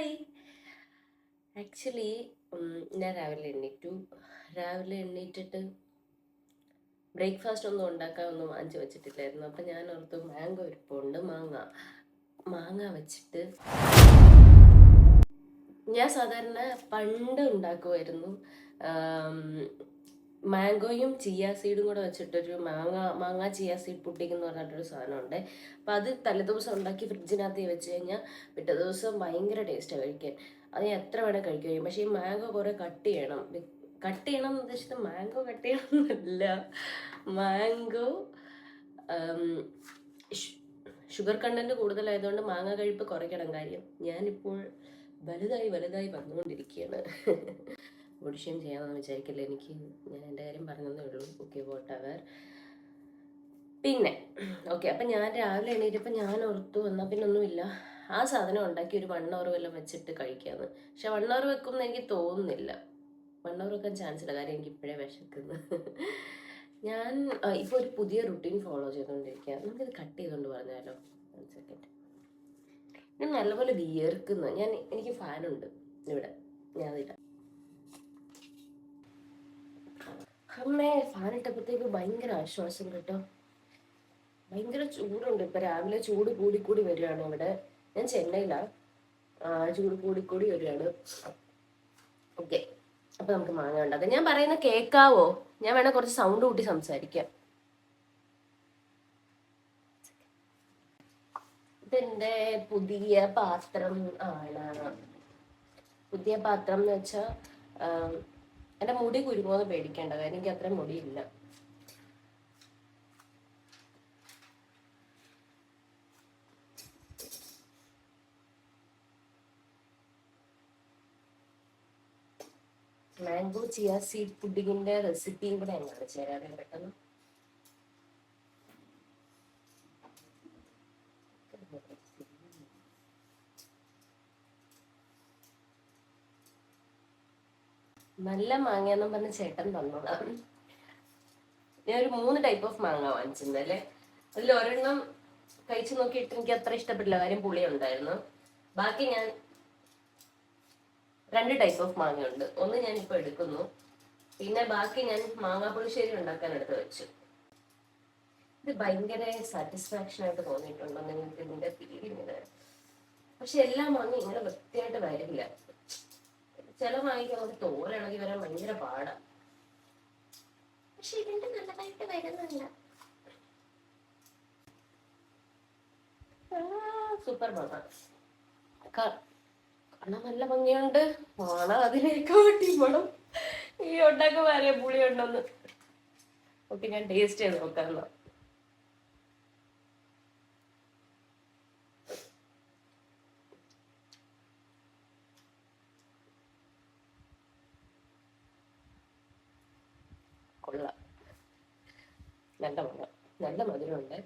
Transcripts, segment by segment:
Hi. Actually ഞാൻ രാവിലെ എണ്ണീറ്റിട്ട് breakfast ഒന്നും ഉണ്ടാക്കാനൊന്നും വാങ്ങിച്ചു വെച്ചിട്ടില്ലായിരുന്നു. അപ്പം ഞാൻ ഓർത്തു മാംഗോ ഇരിപ്പുണ്ട്, മാങ്ങ വെച്ചിട്ട് ഞാൻ സാധാരണ പണ്ട് ഉണ്ടാക്കുമായിരുന്നു. മാംഗോയും ചിയ സീഡും കൂടെ വെച്ചിട്ടൊരു മാങ്ങ ചിയ സീഡ് പുഡിംഗ് എന്ന് പറഞ്ഞിട്ടൊരു സാധനമുണ്ട്. അപ്പം അത് തലേദിവസം ഉണ്ടാക്കി ഫ്രിഡ്ജിനകത്ത് വെച്ച് കഴിഞ്ഞാൽ പിറ്റേ ദിവസം ഭയങ്കര ടേസ്റ്റാണ് കഴിക്കാൻ. അത് ഞാൻ എത്ര വേണേൽ കഴിക്കും. പക്ഷേ ഈ മാംഗോ കുറേ കട്ട് ചെയ്യണം എന്ന് ഉദ്ദേശിച്ചത് മാംഗോ കട്ട് ചെയ്യണം എന്നല്ല. മാംഗോ ഷുഗർ കണ്ടന്റ് കൂടുതലായതുകൊണ്ട് മാങ്ങ കഴിപ്പ് കുറയ്ക്കണം. കാര്യം ഞാനിപ്പോൾ വലുതായി വന്നുകൊണ്ടിരിക്കുകയാണ്. ബോഡി ഷെയിം ചെയ്യാമെന്ന് വിചാരിക്കില്ല. ഞാൻ എൻ്റെ കാര്യം പറഞ്ഞതേ ഉള്ളൂ. Okay, whatever. പിന്നെ ഓക്കെ, അപ്പം ഞാൻ രാവിലെ എണീറ്റപ്പോൾ ഞാൻ ഓർത്തു എന്നാൽ പിന്നെ ഒന്നുമില്ല, ആ സാധനം ഉണ്ടാക്കി ഒരു 1 hour വല്ലതും വെച്ചിട്ട് കഴിക്കാമെന്ന്. പക്ഷെ 1 hour വെക്കുമെന്ന് എനിക്ക് തോന്നുന്നില്ല. 1 hour വെക്കാൻ ചാൻസ് ഇല്ല, കാര്യം എനിക്ക് ഇപ്പോഴേ വിശക്കുന്നു. ഞാൻ ഇപ്പോൾ ഒരു പുതിയ റുട്ടീൻ ഫോളോ ചെയ്തുകൊണ്ടിരിക്കുക. നമുക്കിത് കട്ട് ചെയ്തുകൊണ്ട് പറഞ്ഞാലോ? 1 second. ഞാൻ നല്ലപോലെ വിയർക്കുന്നു. എനിക്ക് ഫാനുണ്ട് ഇവിടെ, ഞാനില്ല. അമ്മേ, ഫാനിട്ടപ്പോഴത്തേക്ക് ഭയങ്കര ആശ്വാസം കേട്ടോ. ഭയങ്കര ചൂടുണ്ട് ഇപ്പം. രാവിലെ ചൂട് കൂടി വരികയാണ് ഇവിടെ. ഞാൻ ചെന്നൈയിലാണ്. ചൂട് കൂടി വരികയാണ്. ഓക്കെ, അപ്പം നമുക്ക് മാങ്ങ ഉണ്ടാക്കാം. ഞാൻ പറയുന്ന കേൾക്കാവോ? ഞാൻ വേണേൽ കുറച്ച് സൗണ്ട് കൂട്ടി സംസാരിക്കാം. ഇതെന്റെ പുതിയ പാത്രം ആണ്. പുതിയ പാത്രം എന്ന് വെച്ചാൽ എൻ്റെ മുടി കുരുങ്ങോന്ന് പേടിക്കേണ്ട, കാര്യം എനിക്ക് അത്രയും മുടിയില്ല. മാംഗോ ചിയ സീഡ് പുഡിങ്ങിന്റെ റെസിപ്പിയും കൂടെ ഞാൻ കാണിച്ചു തരാം പെട്ടെന്ന്. നല്ല മാങ്ങയെന്നും പറഞ്ഞ് ചേട്ടൻ തന്നതാണ്. ഞാനൊരു 3 ടൈപ്പ് ഓഫ് മാങ്ങ വാങ്ങിച്ചിരുന്നല്ലേ. അതിൽ ഒരെണ്ണം കഴിച്ചു നോക്കിയിട്ട് എനിക്ക് അത്ര ഇഷ്ടപ്പെട്ടില്ല, കാര്യം പുളി ഉണ്ടായിരുന്നു. ബാക്കി ഞാൻ 2 ടൈപ്പ് ഓഫ് മാങ്ങയുണ്ട്. ഒന്ന് ഞാൻ ഇപ്പൊ എടുക്കുന്നു, പിന്നെ ബാക്കി ഞാൻ മാങ്ങാ പുളിശ്ശേരി ഉണ്ടാക്കാൻ എടുത്ത് വെച്ചു. ഇത് ഭയങ്കര സാറ്റിസ്ഫാക്ഷൻ ആയിട്ട് തോന്നിയിട്ടുണ്ടോ നിങ്ങൾക്ക് ഇതിന്റെ ഫീലിംഗ്? പക്ഷെ എല്ലാ മാങ്ങ ഇങ്ങനെ വൃത്തിയായിട്ട് വരില്ല. ചില മാങ്ങയ്ക്ക് നമുക്ക് തോലിളകി വരാൻ ഭയങ്കര പാടാ. പക്ഷെ ഇതിന്റെ നല്ലതായിട്ട് വരുന്നില്ല. സൂപ്പർ മാങ്ങ കാണാൻ നല്ല ഭംഗിയുണ്ട്. മണം അതിലേക്ക് വേണം. ഈ ഉണ്ടാക്കി വരെ പുളി ഉണ്ടോന്ന്. ഓക്കെ, ഞാൻ ടേസ്റ്റ് ചെയ്ത് നോക്കാമല്ലോ. കൊള്ളാം, നല്ല മധുരമുണ്ട്.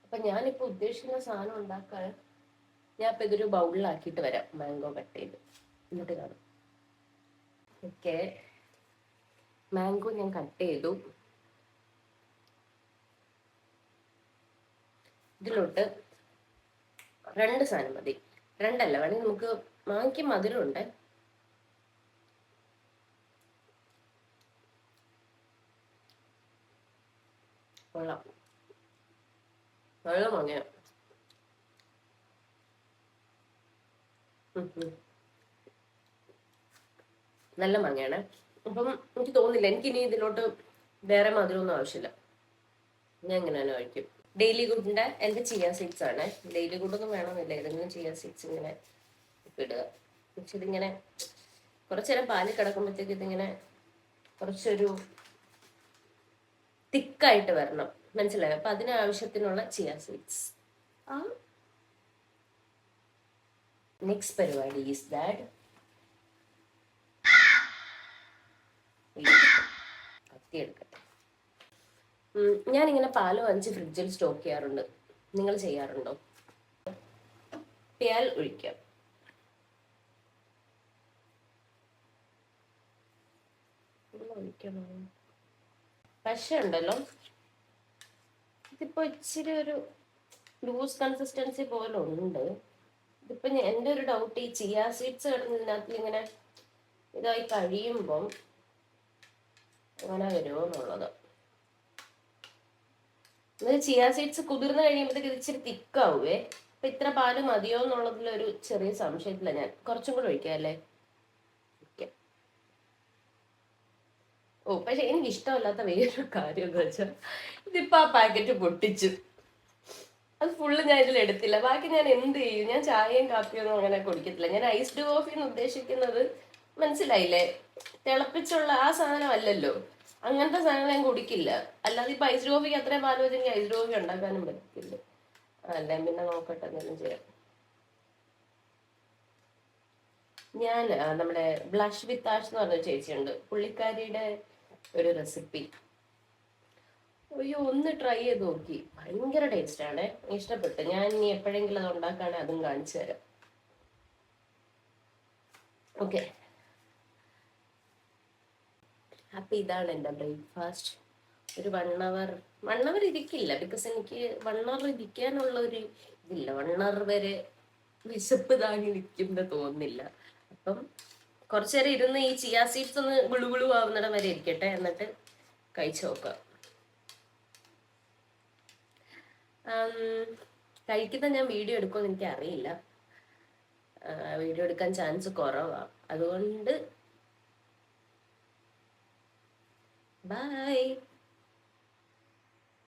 അപ്പൊ ഞാനിപ്പോ ഉദ്ദേശിക്കുന്ന സാധനം ഉണ്ടാക്കാൻ ഞാൻ ഇപ്പൊ ഇതൊരു ബൗളിലാക്കിയിട്ട് വരാം. മാംഗോ കട്ട് ചെയ്ത് എന്നിട്ട് കാണും. ഓക്കെ, മാംഗോ ഞാൻ കട്ട് ചെയ്തു. ഇതിലോട്ട് 2 സാധനം മതി. 2 അല്ല, വേണമെങ്കിൽ നമുക്ക് മാങ്ങയ്ക്ക് മധുരമുണ്ട്. കൊള്ളാം, നല്ല മാങ്ങ. നല്ല മാങ്ങയാണ്. അപ്പം എനിക്ക് തോന്നുന്നില്ല എനിക്കിനി ഇതിലോട്ട് വേറെ മധുരമൊന്നും ആവശ്യമില്ല. ഞാൻ ഇങ്ങനെ തന്നെ കഴിക്കും. ഡെയിലി ഗുഡിന്റെ എൻ്റെ ചിയ സീഡ്സ് ആണ്. ഡെയിലി ഗുഡൊന്നും വേണമെന്നില്ല, ഏതെങ്കിലും ചിയ സീഡ്സ് ഇങ്ങനെ ഇടുക. പക്ഷെ ഇതിങ്ങനെ കുറച്ചു നേരം പാലിൽ കിടക്കുമ്പോഴത്തേക്ക് ഇതിങ്ങനെ കുറച്ചൊരു തിക്കായിട്ട് വരണം, മനസ്സിലായോ? അപ്പൊ അതിനാവശ്യത്തിനുള്ള ചിയ സീഡ്സ്. നെക്സ്റ്റ് പരിപാടി ഈസ് ദാറ്റ് കത്തി എടുക്കട്ടെ. ഞാനിങ്ങനെ പാല് വാങ്ങിച്ച് ഫ്രിഡ്ജിൽ സ്റ്റോക്ക് ചെയ്യാറുണ്ട്. നിങ്ങൾ ചെയ്യാറുണ്ടോ? പാൽ ഒഴിക്കാം. പക്ഷെ ഉണ്ടല്ലോ, ഇതിപ്പോ ഇച്ചിരി ഒരു ലൂസ് കൺസിസ്റ്റൻസി പോലെ ഉണ്ട്. ഇതിപ്പോ എൻ്റെ ഒരു ഡൗട്ട്, ഈ ചിയാ സീഡ്സ് കിടന്നതിനകത്ത് ഇങ്ങനെ ഇതായി കഴിയുമ്പം അങ്ങനെ വരുമോ എന്നുള്ളത്. ചിയാ സീഡ്സ് കുതിർന്ന് കഴിയുമ്പോഴത്തേക്ക് ഇത് ഇച്ചിരി തിക്കാവേ. അപ്പൊ ഇത്ര പാല് മതിയോ എന്നുള്ളതിലൊരു ചെറിയ സംശയത്തില ഞാൻ. കുറച്ചും കൂടെ ഒഴിക്കാം അല്ലേ? ഓ, പക്ഷെ എനിക്ക് ഇഷ്ടമല്ലാത്ത വേറൊരു കാര്യം എന്ന് വെച്ചാൽ ഇതിപ്പോ ആ പാക്കറ്റ് പൊട്ടിച്ചു, അത് ഫുള്ള് ഞാൻ ഇതിൽ എടുത്തില്ല. ബാക്കി ഞാൻ എന്ത് ചെയ്യും? ഞാൻ ചായയും കാപ്പിയൊന്നും അങ്ങനെ കുടിക്കത്തില്ല. ഞാൻ ഐസ്ഡ് കോഫി എന്ന് ഉദ്ദേശിക്കുന്നത് മനസ്സിലായില്ലേ? തിളപ്പിച്ചുള്ള ആ സാധനം അല്ലല്ലോ. അങ്ങനത്തെ സാധനം ഞാൻ കുടിക്കില്ല. അല്ലാതെ ഇപ്പൊ ഐസ്ഡ് കോഫിക്ക് അത്രയും പാല് വെച്ച് എനിക്ക് ഐസ്ഡ് കോഫി ഉണ്ടാക്കാനും പറ്റില്ല. അല്ലേ പിന്നെ നോക്കട്ടെ എന്തെങ്കിലും ചെയ്യാം. ഞാൻ നമ്മുടെ ബ്ലഷ് വിത്ത് ആഷ് എന്ന് പറഞ്ഞ ചേച്ചിയുണ്ട്, പുള്ളിക്കാരിയുടെ ഒരു റെസിപ്പി, അയ്യോ ഒന്ന് ട്രൈ ചെയ്ത് നോക്കി, ഭയങ്കര ടേസ്റ്റ് ആണ്, ഇഷ്ടപ്പെട്ടു. ഞാൻ ഇനി എപ്പോഴെങ്കിലും അത് ഉണ്ടാക്കുകയാണെങ്കിൽ അതും കാണിച്ചു തരാം. ഓക്കെ, അപ്പൊ ഇതാണ് എൻ്റെ ബ്രേക്ക്ഫാസ്റ്റ്. ഒരു 1 അവർ ഇരിക്കില്ല, ബിക്കോസ് എനിക്ക് 1 അവർ ഇരിക്കാനുള്ള ഒരു ഇതില്ല. 1 അവർ വരെ വിശപ്പ് താങ്ങി നിൽക്കുന്ന തോന്നുന്നില്ല. അപ്പം കുറച്ചു നേരം ഇരുന്ന് ഈ ചിയാ സീഡ്സ് ഒന്ന് ഗുളുഗുളു ആവുന്നിടം വരെ ഇരിക്കട്ടെ, എന്നിട്ട് കഴിച്ചു നോക്കാം. കഴിക്കുന്ന ഞാൻ വീഡിയോ എടുക്കുമെന്ന് എനിക്ക് അറിയില്ല, വീഡിയോ എടുക്കാൻ ചാൻസ് കുറവാണ്. അതുകൊണ്ട് ബൈ.